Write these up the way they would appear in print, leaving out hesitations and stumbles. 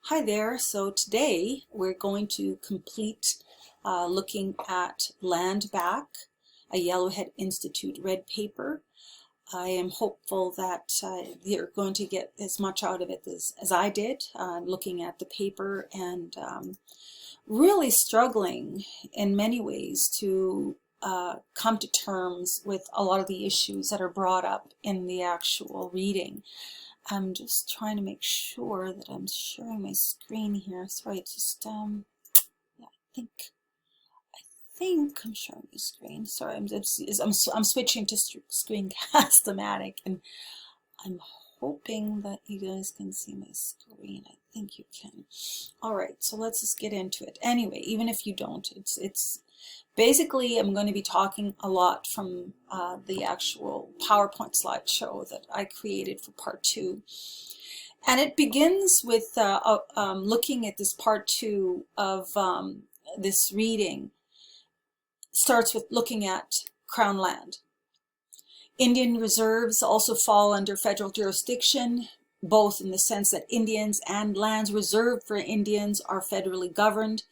Hi there. So today we're going to complete looking at Land Back, a Yellowhead Institute red paper. I am hopeful that you're going to get as much out of it as I did, looking at the paper and really struggling in many ways to come to terms with a lot of the issues that are brought up in the actual reading. I'm just trying to make sure that I'm sharing my screen here. Sorry, it's just yeah, I think I'm showing my screen. Sorry, I'm switching to Screencast-O-Matic, and I'm hoping that you guys can see my screen. I think you can. All right, so let's just get into it. Anyway, even if you don't, it's basically, I'm going to be talking a lot from the actual PowerPoint slideshow that I created for part 2. And it begins with looking at this part 2 of this reading. Starts with looking at Crown land. Indian reserves also fall under federal jurisdiction, both in the sense that Indians and lands reserved for Indians are federally governed,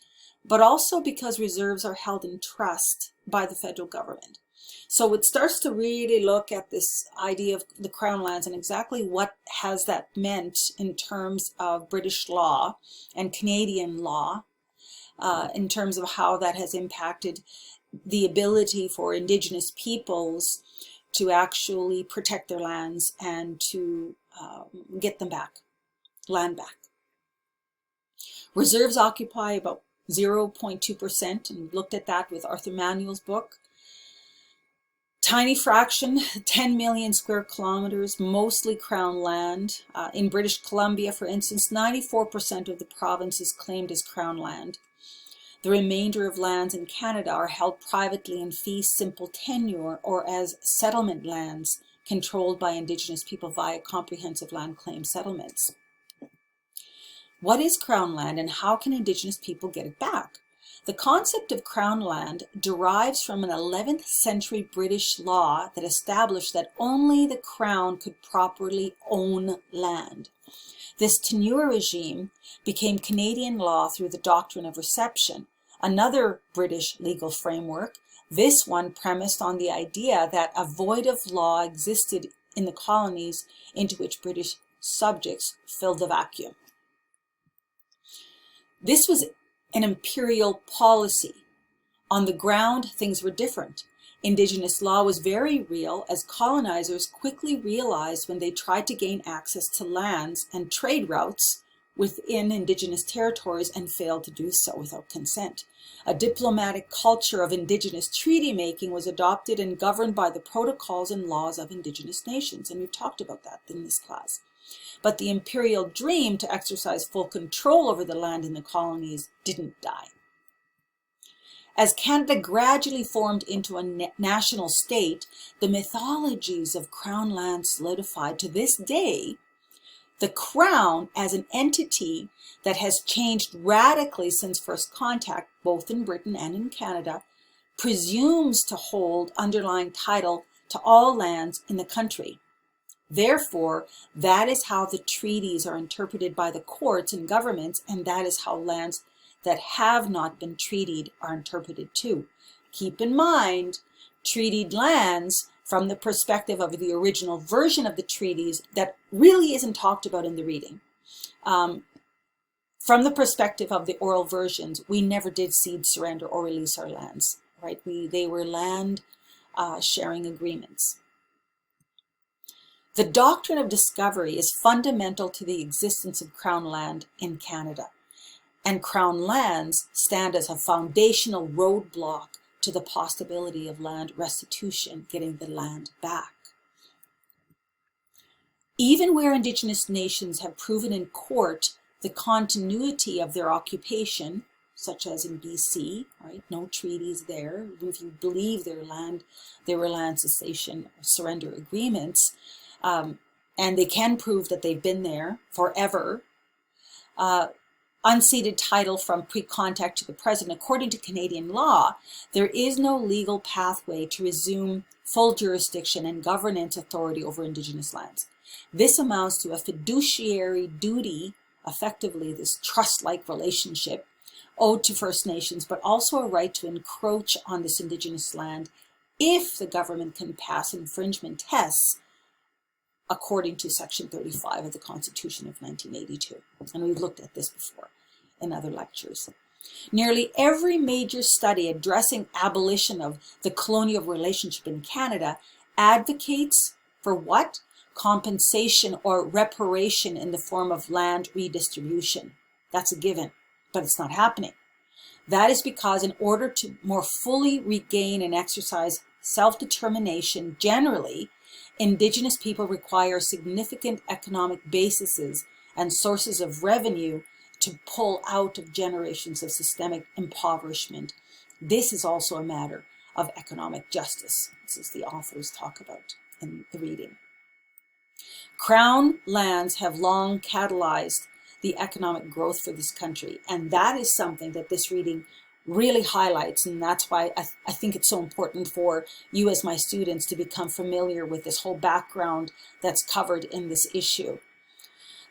but also because reserves are held in trust by the federal government. So it starts to really look at this idea of the Crown lands and exactly what has that meant in terms of British law and Canadian law, in terms of how that has impacted the ability for Indigenous peoples to actually protect their lands and to get them back, land back. Reserves occupy about 0.2%, and we looked at that with Arthur Manuel's book. Tiny fraction, 10 million square kilometers, mostly Crown land. In British Columbia, for instance, 94% of the province is claimed as Crown land. The remainder of lands in Canada are held privately in fee simple tenure or as settlement lands controlled by Indigenous people via comprehensive land claim settlements. What is Crown land and how can Indigenous people get it back? The concept of Crown land derives from an 11th century British law that established that only the Crown could properly own land. This tenure regime became Canadian law through the doctrine of reception, another British legal framework, this one premised on the idea that a void of law existed in the colonies into which British subjects filled the vacuum. This was an imperial policy. On the ground, things were different. Indigenous law was very real, as colonizers quickly realized when they tried to gain access to lands and trade routes within Indigenous territories and failed to do so without consent. A diplomatic culture of Indigenous treaty making was adopted and governed by the protocols and laws of Indigenous nations, and we've talked about that in this class. But the imperial dream to exercise full control over the land in the colonies didn't die. As Canada gradually formed into a national state, the mythologies of Crown land solidified. To this day, the Crown as an entity that has changed radically since first contact, both in Britain and in Canada, presumes to hold underlying title to all lands in the country. Therefore, that is how the treaties are interpreted by the courts and governments, and that is how lands that have not been treated are interpreted too. Keep in mind, treated lands from the perspective of the original version of the treaties that really isn't talked about in the reading. From the perspective of the oral versions, we never did cede, surrender, or release our lands, right? They were land sharing agreements. The doctrine of discovery is fundamental to the existence of Crown land in Canada, and Crown lands stand as a foundational roadblock to the possibility of land restitution, getting the land back. Even where Indigenous nations have proven in court the continuity of their occupation, such as in BC, right? No treaties there. Even if you believe there were land cessation or surrender agreements, and they can prove that they've been there forever. Unceded title from pre-contact to the present. According to Canadian law, there is no legal pathway to resume full jurisdiction and governance authority over Indigenous lands. This amounts to a fiduciary duty effectively this trust-like relationship owed to First Nations, but also a right to encroach on this Indigenous land if the government can pass infringement tests according to Section 35 of the Constitution of 1982. And we've looked at this before in other lectures. Nearly every major study addressing abolition of the colonial relationship in Canada advocates for what? Compensation or reparation in the form of land redistribution. That's a given, but it's not happening. That is because in order to more fully regain and exercise self-determination, generally, Indigenous people require significant economic bases and sources of revenue to pull out of generations of systemic impoverishment. This is also a matter of economic justice. This is the authors talk about in the reading. Crown lands have long catalyzed the economic growth for this country, and that is something that this reading really highlights, and that's why I think it's so important for you as my students to become familiar with this whole background that's covered in this issue.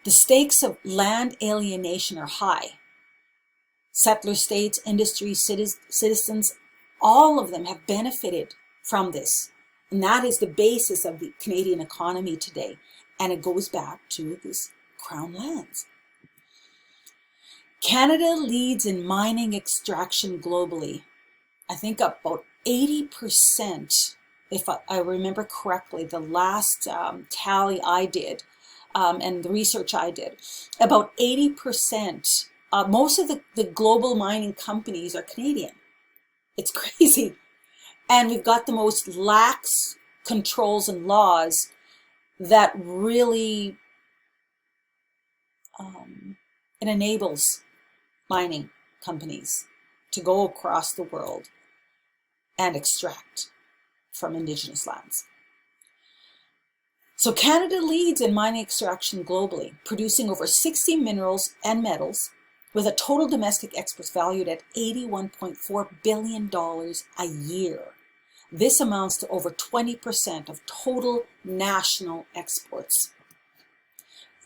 The stakes of land alienation are high. Settler states, industry, citizens, all of them have benefited from this. And that is the basis of the Canadian economy today. And it goes back to this Crown lands. Canada leads in mining extraction globally. I think about 80%, if I remember correctly, the last tally I did, and the research I did, about 80%, most of the global mining companies are Canadian. It's crazy. And we've got the most lax controls and laws that really, it enables mining companies to go across the world and extract from Indigenous lands. So Canada leads in mining extraction globally, producing over 60 minerals and metals with a total domestic exports valued at $81.4 billion a year. This amounts to over 20% of total national exports.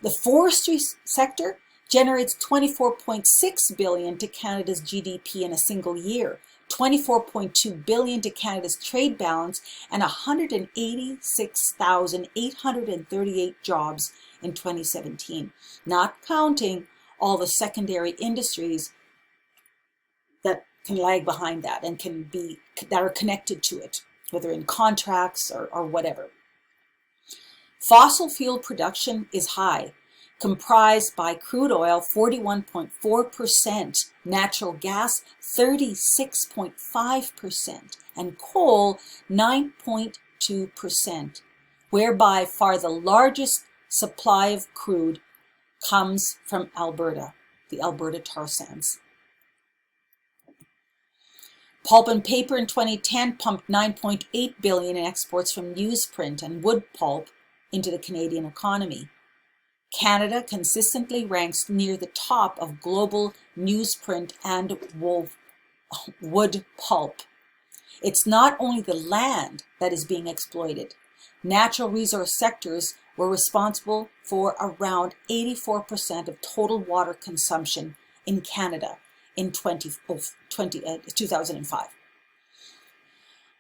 The forestry sector generates $24.6 billion to Canada's GDP in a single year, $24.2 billion to Canada's trade balance, and 186,838 jobs in 2017, not counting all the secondary industries that can lag behind that and that are connected to it, whether in contracts or whatever. Fossil fuel production is high, comprised by crude oil 41.4%, natural gas 36.5%, and coal 9.2%, whereby far the largest supply of crude comes from Alberta, the Alberta tar sands. Pulp and paper in 2010 pumped $9.8 billion in exports from newsprint and wood pulp into the Canadian economy. Canada consistently ranks near the top of global newsprint and wood pulp. It's not only the land that is being exploited. Natural resource sectors were responsible for around 84% of total water consumption in Canada in 2005.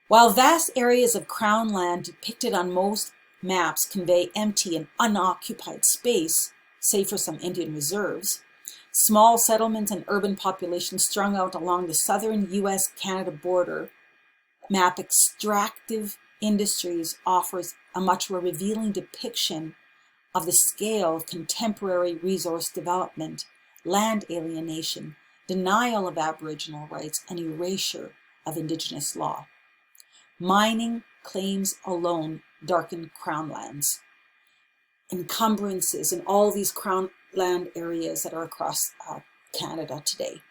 While vast areas of Crown land depicted on most maps convey empty and unoccupied space, save for some Indian reserves, small settlements and urban populations strung out along the southern US-Canada border map extractive industries offers a much more revealing depiction of the scale of contemporary resource development, land alienation, denial of Aboriginal rights, and erasure of Indigenous law. Mining claims alone darken Crown lands. Encumbrances in all these Crown land areas that are across Canada today.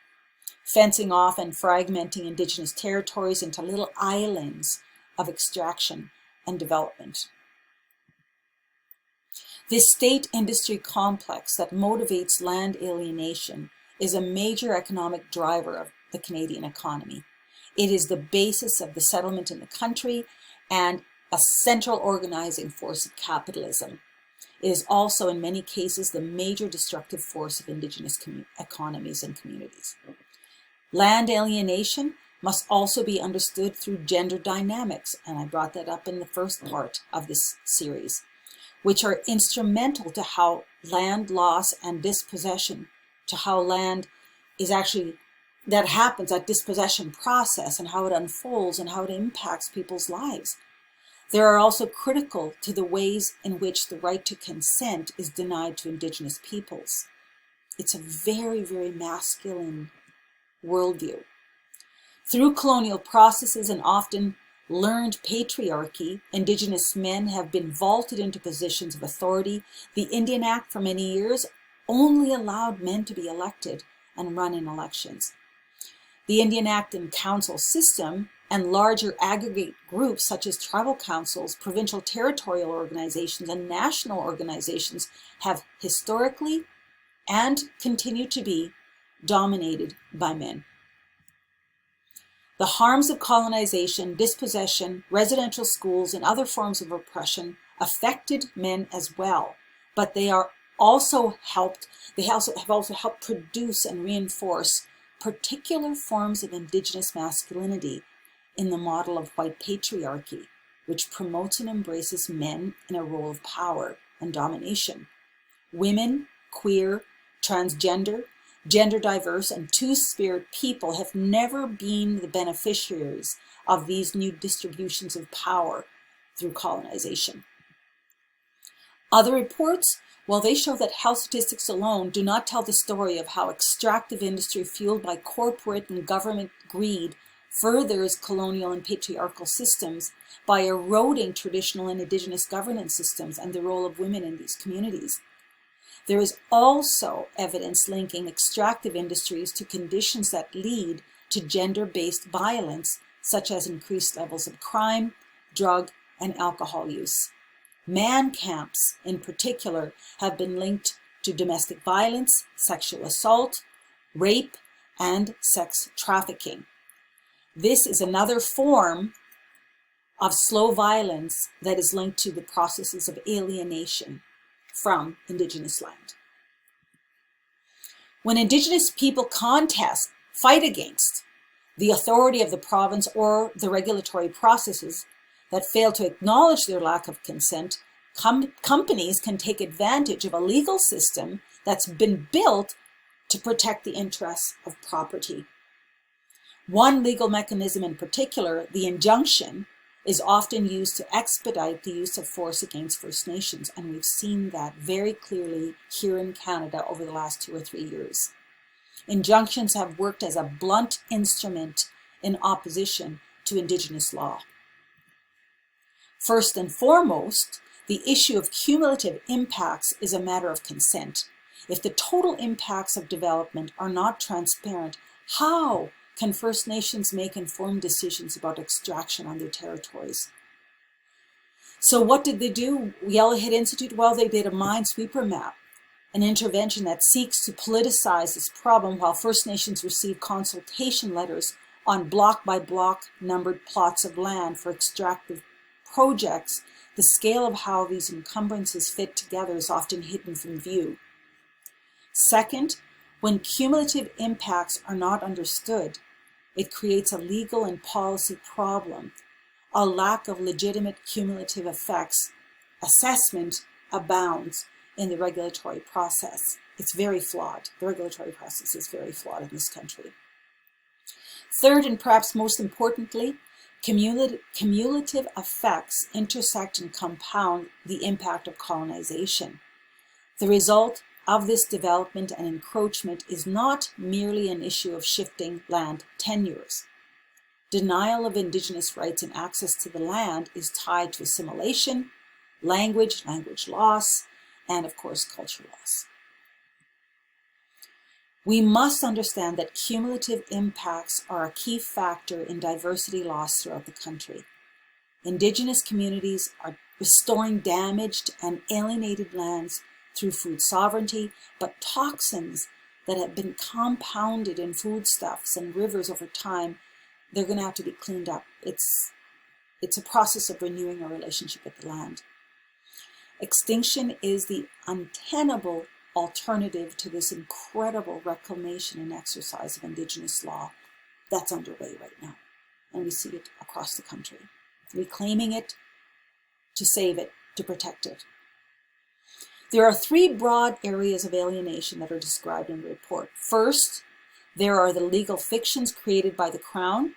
Fencing off and fragmenting Indigenous territories into little islands of extraction and development. This state industry complex that motivates land alienation is a major economic driver of the Canadian economy. It is the basis of the settlement in the country and a central organizing force of capitalism. It is also, in many cases, the major destructive force of Indigenous economies and communities. Land alienation must also be understood through gender dynamics, and I brought that up in the first part of this series, which are instrumental to how land loss and dispossession, to how land is actually, that happens, that dispossession process, and how it unfolds and how it impacts people's lives. They are also critical to the ways in which the right to consent is denied to Indigenous peoples. It's a very, very masculine worldview. Through colonial processes and often learned patriarchy, Indigenous men have been vaulted into positions of authority. The Indian Act for many years only allowed men to be elected and run in elections. The Indian Act and council system and larger aggregate groups such as tribal councils, provincial territorial organizations, and national organizations have historically and continue to be dominated by men. The harms of colonization, dispossession, residential schools, and other forms of oppression affected men as well, but they have also helped produce and reinforce particular forms of Indigenous masculinity in the model of white patriarchy, which promotes and embraces men in a role of power and domination. Women, queer, transgender, gender diverse, and two-spirit people have never been the beneficiaries of these new distributions of power through colonization. Other reports, while they show that health statistics alone do not tell the story of how extractive industry fueled by corporate and government greed furthers colonial and patriarchal systems by eroding traditional and Indigenous governance systems and the role of women in these communities. There is also evidence linking extractive industries to conditions that lead to gender-based violence, such as increased levels of crime, drug, and alcohol use. Man camps, in particular, have been linked to domestic violence, sexual assault, rape, and sex trafficking. This is another form of slow violence that is linked to the processes of alienation from Indigenous land. When Indigenous people contest, fight against the authority of the province or the regulatory processes that fail to acknowledge their lack of consent, companies can take advantage of a legal system that's been built to protect the interests of property. One legal mechanism in particular, the injunction, is often used to expedite the use of force against First Nations, and we've seen that very clearly here in Canada over the last 2 or 3 years. Injunctions have worked as a blunt instrument in opposition to Indigenous law. First and foremost, the issue of cumulative impacts is a matter of consent. If the total impacts of development are not transparent, how can First Nations make informed decisions about extraction on their territories? So what did they do? Yellowhead Institute, well, they did a Minesweeper map, an intervention that seeks to politicize this problem while First Nations receive consultation letters on block-by-block numbered plots of land for extractive projects. The scale of how these encumbrances fit together is often hidden from view. Second, when cumulative impacts are not understood, it creates a legal and policy problem. A lack of legitimate cumulative effects assessment abounds in the regulatory process. It's very flawed. The regulatory process is very flawed in this country. Third, and perhaps most importantly, cumulative effects intersect and compound the impact of colonization. The result of this development and encroachment is not merely an issue of shifting land tenures. Denial of Indigenous rights and access to the land is tied to assimilation, language loss, and of course, culture loss. We must understand that cumulative impacts are a key factor in diversity loss throughout the country. Indigenous communities are restoring damaged and alienated lands through food sovereignty, but toxins that have been compounded in foodstuffs and rivers over time, they're going to have to be cleaned up. It's a process of renewing our relationship with the land. Extinction is the untenable alternative to this incredible reclamation and exercise of Indigenous law that's underway right now. And we see it across the country. Reclaiming it, to save it, to protect it. There are three broad areas of alienation that are described in the report. First, there are the legal fictions created by the Crown,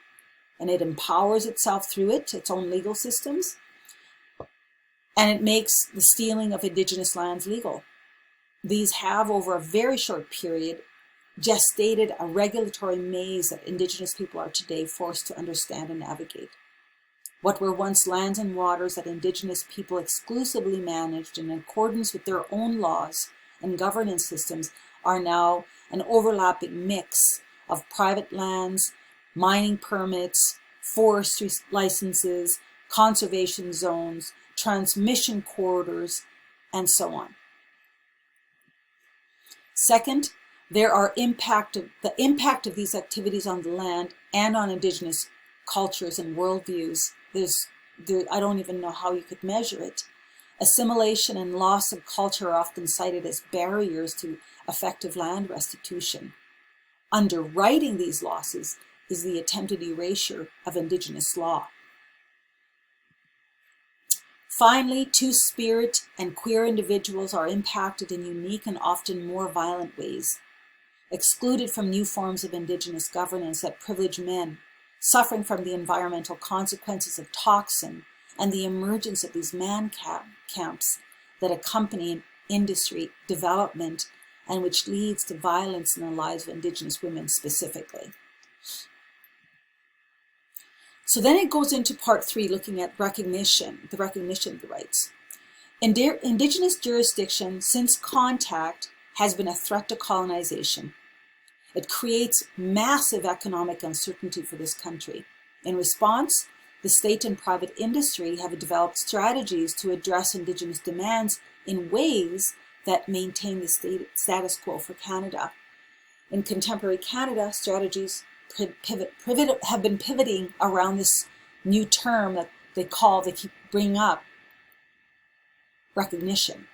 and it empowers itself through it, its own legal systems, and it makes the stealing of Indigenous lands legal. These have, over a very short period, gestated a regulatory maze that Indigenous people are today forced to understand and navigate. What were once lands and waters that Indigenous people exclusively managed in accordance with their own laws and governance systems are now an overlapping mix of private lands, mining permits, forestry licenses, conservation zones, transmission corridors, and so on. Second, there are the impact of these activities on the land and on Indigenous cultures and worldviews. I don't even know how you could measure it. Assimilation and loss of culture are often cited as barriers to effective land restitution. Underwriting these losses is the attempted erasure of Indigenous law. Finally, Two-Spirit and queer individuals are impacted in unique and often more violent ways, excluded from new forms of Indigenous governance that privilege men, suffering from the environmental consequences of toxin and the emergence of these man camps that accompany industry development and which leads to violence in the lives of Indigenous women specifically. So then it goes into part 3, looking at the recognition of the rights. Indigenous jurisdiction since contact has been a threat to colonization. It creates massive economic uncertainty for this country. In response, the state and private industry have developed strategies to address Indigenous demands in ways that maintain the status quo for Canada. In contemporary Canada, strategies have been pivoting around this new term that they keep bringing up, recognition.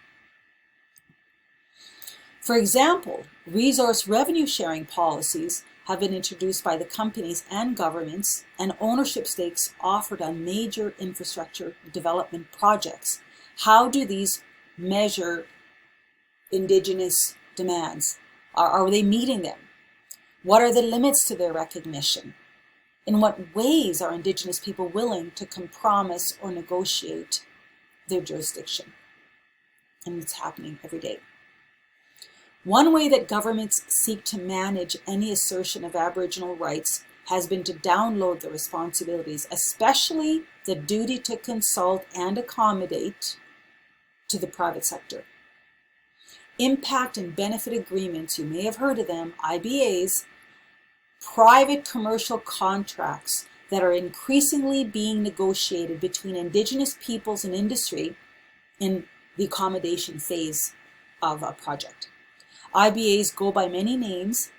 For example, resource revenue sharing policies have been introduced by the companies and governments, and ownership stakes offered on major infrastructure development projects. How do these measure Indigenous demands? Are they meeting them? What are the limits to their recognition? In what ways are Indigenous people willing to compromise or negotiate their jurisdiction? And it's happening every day. One way that governments seek to manage any assertion of Aboriginal rights has been to download the responsibilities, especially the duty to consult and accommodate, to the private sector. Impact and benefit agreements, you may have heard of them, IBAs, private commercial contracts that are increasingly being negotiated between Indigenous peoples and industry in the accommodation phase of a project. IBAs go by many names,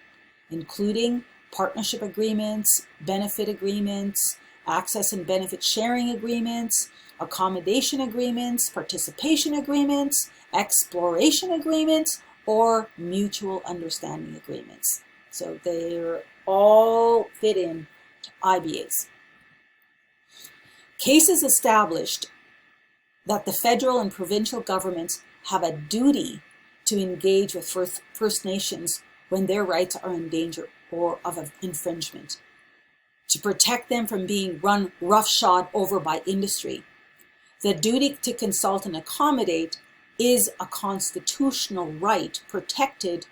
including partnership agreements, benefit agreements, access and benefit sharing agreements, accommodation agreements, participation agreements, exploration agreements, or mutual understanding agreements. So they're all fit in to IBAs. Cases established that the federal and provincial governments have a duty to engage with First Nations when their rights are in danger or of infringement, to protect them from being run roughshod over by industry. The duty to consult and accommodate is a constitutional right protected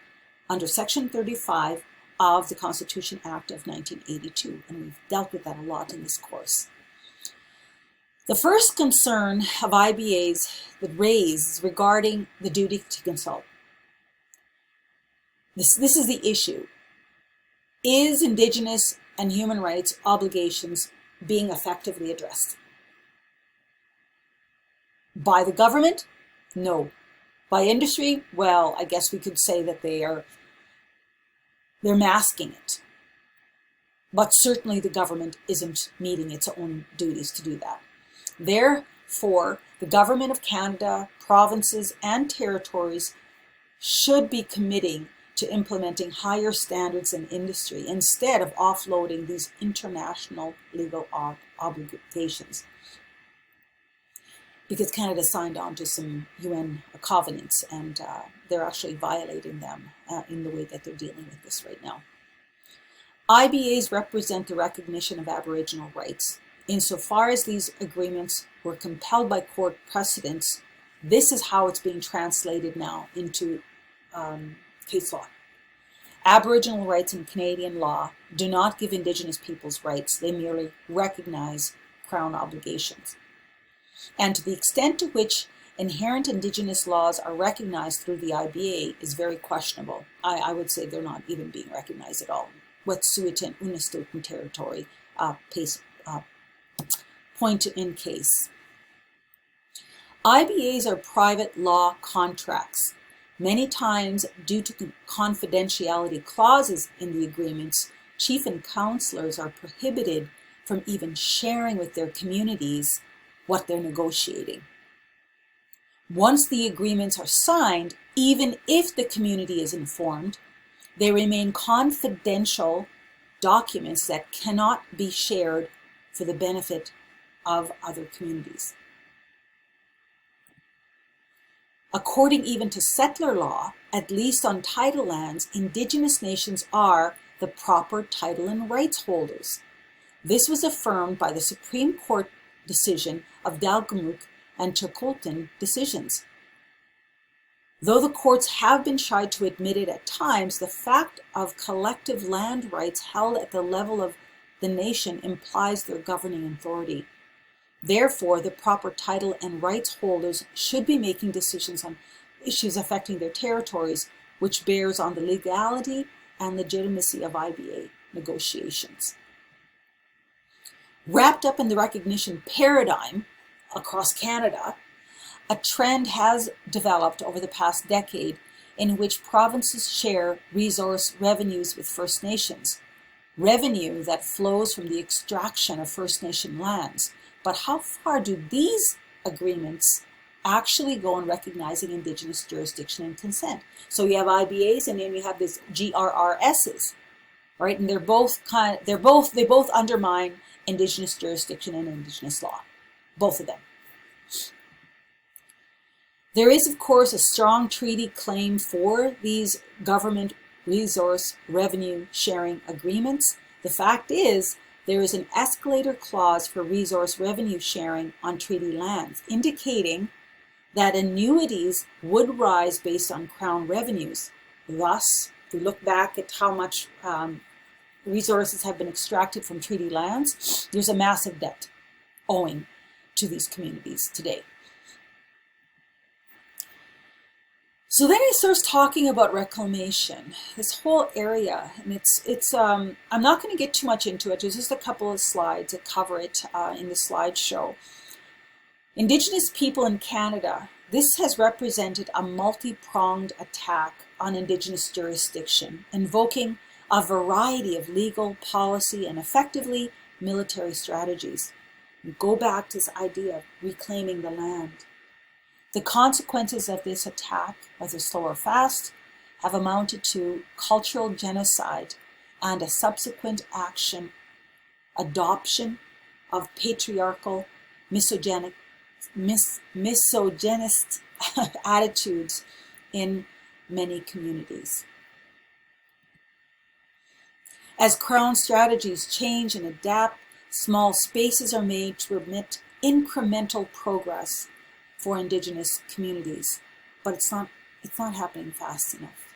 under Section 35 of the Constitution Act of 1982, and we've dealt with that a lot in this course. The first concern of IBAs that raised regarding the duty to consult. This is the issue. Is Indigenous and human rights obligations being effectively addressed? By the government? No. By industry? Well, I guess we could say that they're masking it. But certainly the government isn't meeting its own duties to do that. Their Therefore, the Government of Canada, provinces, and territories should be committing to implementing higher standards in industry instead of offloading these international legal obligations. Because Canada signed on to some UN covenants, and they're actually violating them in the way that they're dealing with this right now. IBAs represent the recognition of Aboriginal rights. Insofar as these agreements were compelled by court precedents, this is how it's being translated now into case law. Aboriginal rights in Canadian law do not give Indigenous peoples rights, they merely recognize Crown obligations. And to the extent to which inherent Indigenous laws are recognized through the IBA is very questionable. I would say they're not even being recognized at all. Wet'suwet'en Unist'ot'en territory point in case. IBAs are private law contracts. Many times, due to confidentiality clauses in the agreements, chief and councillors are prohibited from even sharing with their communities what they're negotiating. Once the agreements are signed, even if the community is informed, they remain confidential documents that cannot be shared for the benefit of other communities. According even to settler law, at least on title lands, Indigenous nations are the proper title and rights holders. This was affirmed by the Supreme Court decision of Delgamuukw and Chilcotin decisions. Though the courts have been shy to admit it at times, the fact of collective land rights held at the level of the nation implies their governing authority. Therefore, the proper title and rights holders should be making decisions on issues affecting their territories, which bears on the legality and legitimacy of IBA negotiations. Wrapped up in the recognition paradigm across Canada, a trend has developed over the past decade in which provinces share resource revenues with First Nations, revenue that flows from the extraction of First Nation lands. But how far do these agreements actually go in recognizing Indigenous jurisdiction and consent? So you have IBAs and then you have these GRRSs, right? And they both undermine Indigenous jurisdiction and Indigenous law, both of them. There is, of course, a strong treaty claim for these government resource revenue sharing agreements. The fact is, there is an escalator clause for resource revenue sharing on treaty lands, indicating that annuities would rise based on Crown revenues. Thus, if we look back at how much resources have been extracted from treaty lands, there's a massive debt owing to these communities today. So then he starts talking about reclamation, this whole area, and I'm not going to get too much into it. There's just a couple of slides that cover it in the slideshow. Indigenous people in Canada, this has represented a multi-pronged attack on Indigenous jurisdiction, invoking a variety of legal, policy, and effectively military strategies. We go back to this idea of reclaiming the land. The consequences of this attack, whether slow or fast, have amounted to cultural genocide and a subsequent adoption of patriarchal, misogynist attitudes in many communities. As Crown strategies change and adapt, small spaces are made to permit incremental progress for Indigenous communities, but it's not happening fast enough.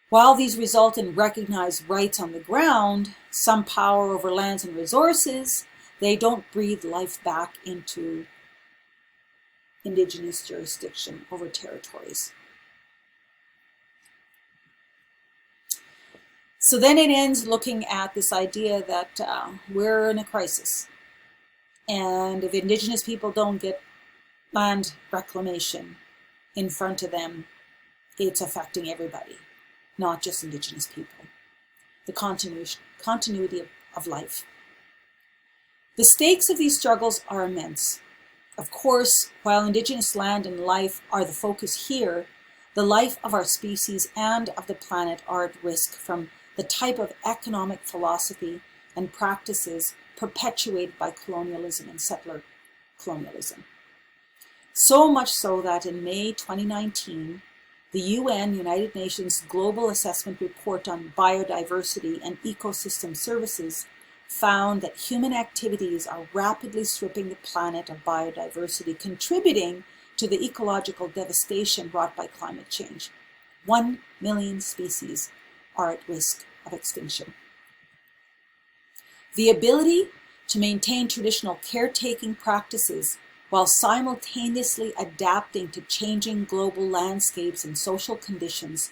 While these result in recognized rights on the ground, some power over lands and resources, they don't breathe life back into Indigenous jurisdiction over territories. So then it ends looking at this idea that we're in a crisis. And if Indigenous people don't get land reclamation in front of them, it's affecting everybody, not just Indigenous people. The continuity of life. The stakes of these struggles are immense. Of course, while Indigenous land and life are the focus here, the life of our species and of the planet are at risk from the type of economic philosophy and practices perpetuated by colonialism and settler colonialism. So much so that in May 2019, the UN, United Nations Global Assessment Report on Biodiversity and Ecosystem Services found that human activities are rapidly stripping the planet of biodiversity, contributing to the ecological devastation brought by climate change. 1 million species are at risk of extinction. The ability to maintain traditional caretaking practices while simultaneously adapting to changing global landscapes and social conditions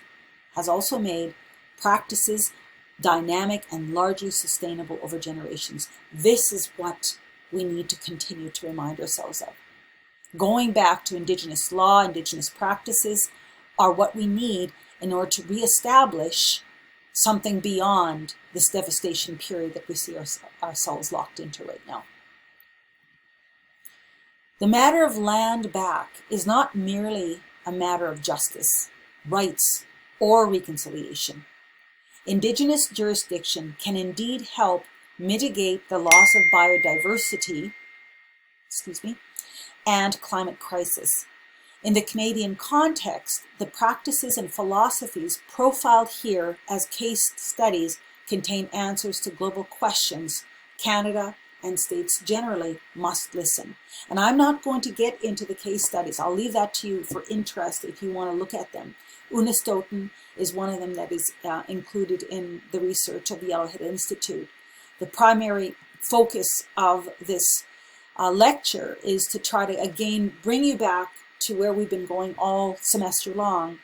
has also made practices dynamic and largely sustainable over generations. This is what we need to continue to remind ourselves of. Going back to Indigenous law, Indigenous practices are what we need in order to reestablish something beyond this devastation period that we see ourselves locked into right now. The matter of land back is not merely a matter of justice, rights, or reconciliation. Indigenous jurisdiction can indeed help mitigate the loss of biodiversity, and climate crisis. In the Canadian context, the practices and philosophies profiled here as case studies contain answers to global questions Canada and states generally must listen. And I'm not going to get into the case studies. I'll leave that to you for interest if you want to look at them. Unistoten is one of them that is included in the research of the Yellowhead Institute. The primary focus of this lecture is to try to again bring you back to where we've been going all semester long,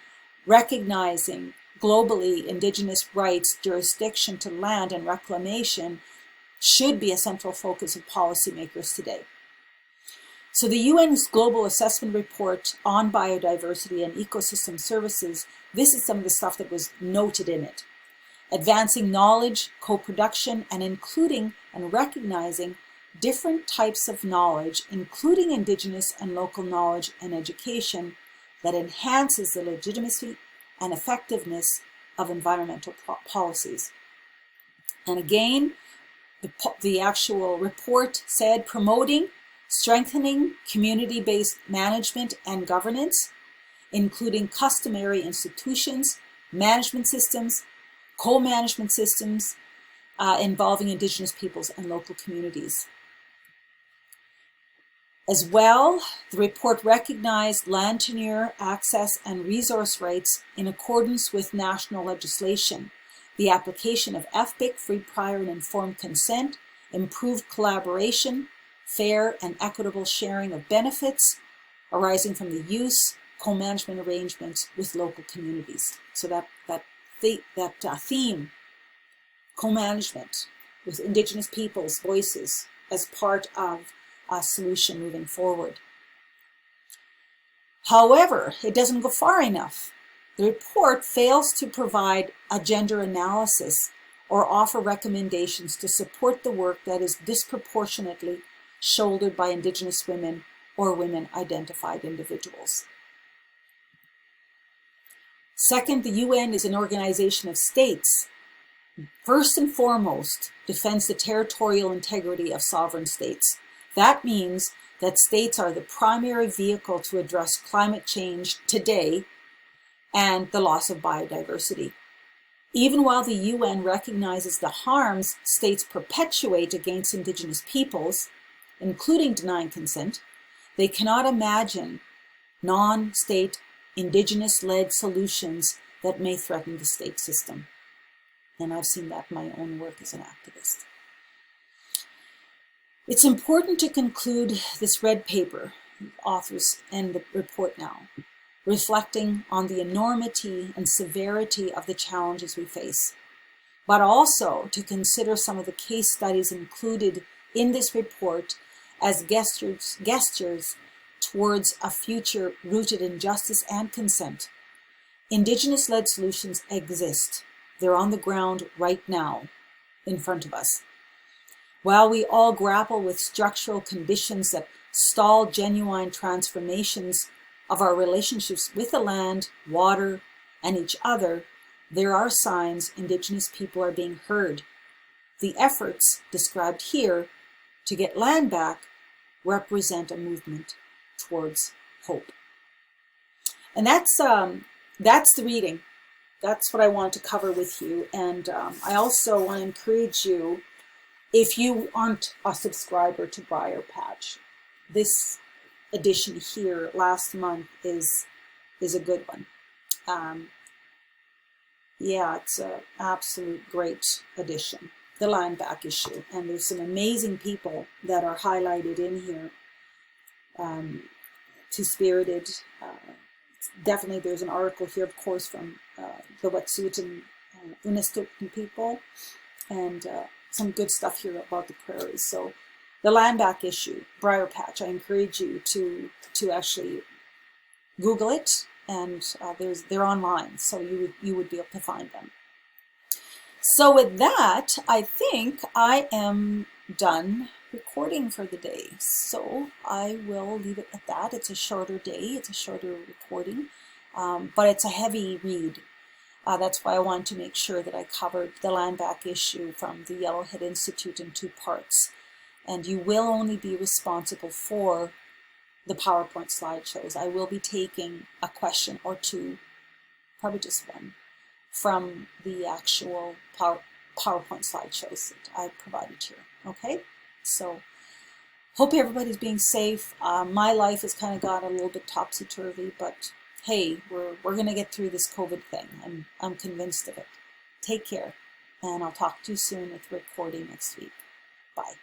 recognizing globally Indigenous rights, jurisdiction to land and reclamation should be a central focus of policymakers today. So the UN's Global Assessment Report on Biodiversity and Ecosystem Services, this is some of the stuff that was noted in it. Advancing knowledge, co-production, and including and recognizing different types of knowledge, including Indigenous and local knowledge and education, that enhances the legitimacy and effectiveness of environmental policies. And again, the actual report said promoting, strengthening community-based management and governance, including customary institutions, management systems, co-management systems involving Indigenous peoples and local communities. As well, the report recognized land tenure, access, and resource rights in accordance with national legislation, the application of FPIC, free, prior, and informed consent, improved collaboration, fair and equitable sharing of benefits arising from the use, co-management arrangements with local communities. So that theme, co-management with Indigenous peoples' voices as part of a solution moving forward. However, it doesn't go far enough. The report fails to provide a gender analysis or offer recommendations to support the work that is disproportionately shouldered by Indigenous women or women-identified individuals. Second, the UN is an organization of states. First and foremost, defends the territorial integrity of sovereign states. That means that states are the primary vehicle to address climate change today and the loss of biodiversity. Even while the UN recognizes the harms states perpetuate against Indigenous peoples, including denying consent, they cannot imagine non-state Indigenous-led solutions that may threaten the state system. And I've seen that in my own work as an activist. It's important to conclude this red paper, authors end the report now, reflecting on the enormity and severity of the challenges we face, but also to consider some of the case studies included in this report as gestures towards a future rooted in justice and consent. Indigenous-led solutions exist. They're on the ground right now in front of us. While we all grapple with structural conditions that stall genuine transformations of our relationships with the land, water, and each other, there are signs Indigenous people are being heard. The efforts described here to get land back represent a movement towards hope. And that's the reading. That's what I want to cover with you. And I also want to encourage you, if you aren't a subscriber to Briar Patch, this edition here last month is a good one. Yeah, it's an absolute great edition, the Land Back issue. And there's some amazing people that are highlighted in here. Two-Spirited, definitely there's an article here, of course, from the Wet'suwet'en Unist'ot'en people, and some good stuff here about the prairies. So the Land Back issue, Briar Patch, I encourage you to actually Google it, and they're online, so you would be able to find them. So with that, I think I am done recording for the day. So I will leave it at that. It's a shorter day, it's a shorter recording, but it's a heavy read. That's why I wanted to make sure that I covered the Land Back issue from the Yellowhead Institute in 2 parts. And you will only be responsible for the PowerPoint slideshows. I will be taking a question or two, probably just one, from the actual PowerPoint slideshows that I provided here. Okay, so hope everybody's being safe. My life has kind of got a little bit topsy-turvy, but hey, we're gonna get through this COVID thing. I'm convinced of it. Take care, and I'll talk to you soon with recording next week. Bye.